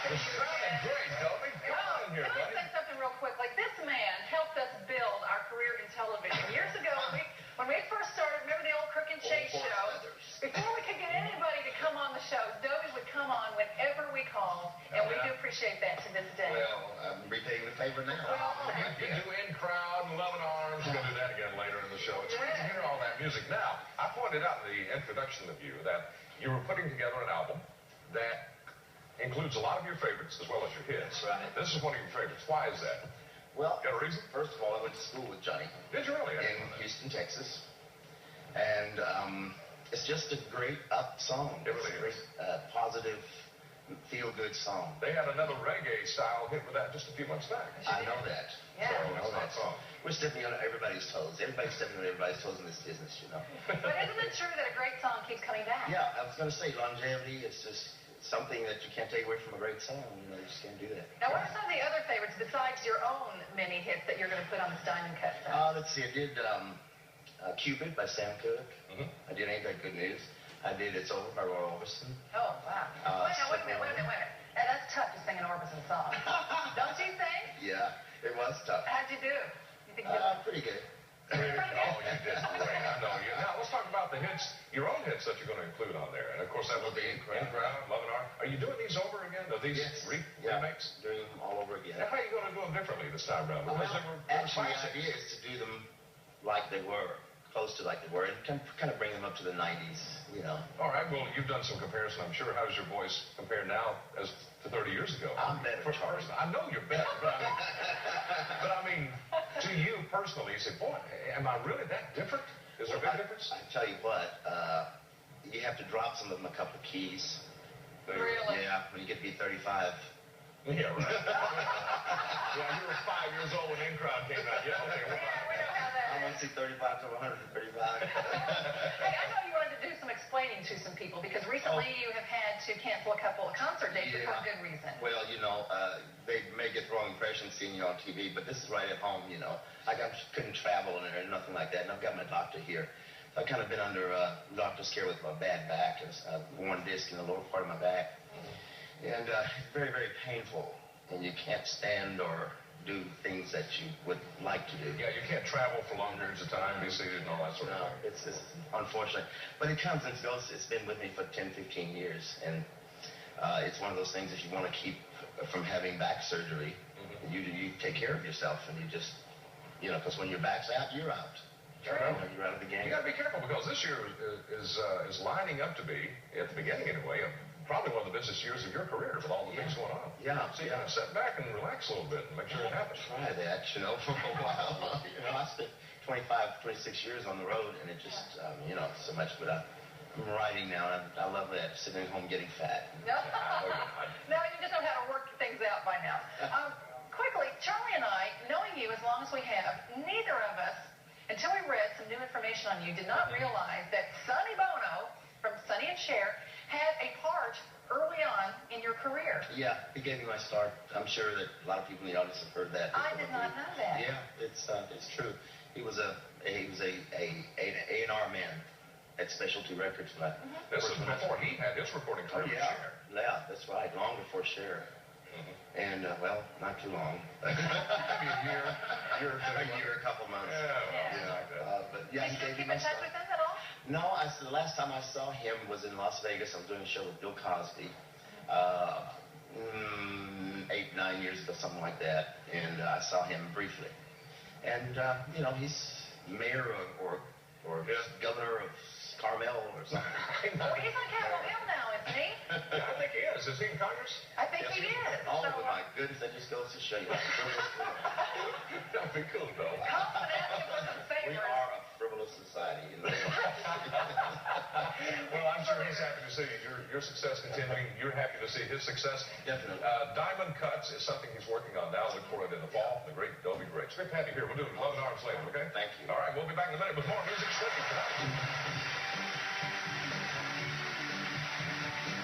It sounded great, Dobie. Come on in here, Can I buddy. say something real quick? Like, this man helped us build our career in television. Years ago, when we first started, remember the old Crook and Chase show? Before we could get anybody to come on the show, Dobie would come on whenever we called, and we do appreciate that to this day. Well, I'm repaying the favor now. You do In Crowd and Loving Arms. We're going to do that again later in the show. It's great to hear all that music. Now, I pointed out in the introduction of you that you were putting together an album that includes a lot of your favorites as well as your hits. Right. This is one of your favorites. Why is that? Well, Got a reason? first of all, I went to school with Johnny Did you really? in Houston, Texas. And it's just a great up song. It really It's a great, positive, feel-good song. They had another reggae-style hit with that just a few months back. I know that. Yeah. So, I know It's not that. song. We're stepping on everybody's toes. Everybody's stepping on everybody's toes in this business, you know. But isn't it true that a great song keeps coming back? Yeah, I was going to say longevity. It's just something that you can't take away from a great song. You know, you just can't do that. Now, what are some of the other favorites besides your own mini hits that you're going to put on this Diamond Cut? Let's see. I did Cupid by Sam Cooke. I did Ain't That Good News. I did It's Over by Roy Orbison. Oh, wow. Wait a minute. Now, that's tough to sing an Orbison song. Don't you think? Yeah, it was tough. How'd you do? You think you did? Pretty good. Oh, you did great. I know you. Now, let's talk about the hits, your own hits that you're going to include on there. And, of course, that would be In Crowd, Loving Arms. Are you doing these over again? Are these remakes? Doing them all over again. Now, how are you going to do them differently this time around? Because they were Actually, the classics. idea is to do them like they were, close to like they were, and kind of bring them up to the 90s, you know. All right, well, you've done some comparison, I'm sure. How's your voice compared now as to 30 years ago? I'm better, Charlie. I know you're better, but I mean, to you personally, you say, boy, am I really that different? Is there a big difference? I tell you what, you have to drop some of them a couple of keys. Really? Yeah, when you get to be 35. Yeah, right. Yeah, you were 5 years old when In Crowd came out. Yeah, okay. Yeah, we know how that I is. want to see 35 to 135. Hey, I know you wanted to do some explaining to some people because recently you have had to cancel a couple of concert dates for a good reason. Well, you know, they may get the wrong impression seeing you on TV, but this is right at home, you know. I couldn't travel or nothing like that, and I've got my doctor here. I've kind of been under doctor's care with my bad back. It's a worn disc in the lower part of my back. And it's very, very painful, and you can't stand or do things that you would like to do. Yeah, you can't travel for long periods of time, be seated and all that sort of No, thing. it's unfortunate. But it comes and goes. It's been with me for 10, 15 years. And it's one of those things, if you want to keep from having back surgery, you take care of yourself. And you just, you know, because when your back's out, you're out. True. You're out of the game. You got to be careful because this year is lining up to be, at the beginning anyway, probably one of the busiest years of your career with all the things going on. Yeah. So you got to sit back and relax a little bit and make sure it happens. Try that, you know, for a while. You know, I spent 25, 26 years on the road, and it just, you know, so much. But I'm writing now, and I love that, sitting at home getting fat. No, you just know how to work things out by now. Quickly, Charlie and I, knowing you as long as we have, neither of us, until we read some new information on you, did not realize that Sonny Bono from Sonny and Cher had a part early on in your career. Yeah, he gave me my start. I'm sure that a lot of people in the audience have heard that. I did not know that. Yeah, it's true. He was a A&R man at Specialty Records. This is before he had his recording career with Cher. Yeah, that's right. Long before Cher. And, well, not too long. Maybe a year, a couple months. But yeah, Did he you gave keep me in my touch start. with them at all? No, the last time I saw him was in Las Vegas. I was doing a show with Bill Cosby 8, 9 years ago, something like that. And I saw him briefly. And, you know, he's mayor or governor of Carmel or something. Oh, he's on Capitol Hill now, isn't he? Yeah, I think he is. Is he in Congress? I think he is. Oh, So, my goodness, that just goes to show you. That'd be cool, though. confidential for some We favors. are a frivolous society. You know? Well, I'm sure he's happy to see your success continuing. You're happy to see his success. Definitely. Diamond Cuts is something he's working on now. Look for it in the fall. The great Dobie Gray. It's great to have you here. We'll do Loving Arms later, okay? Thank you. All right, we'll be back in a minute with more music. Stay tuned.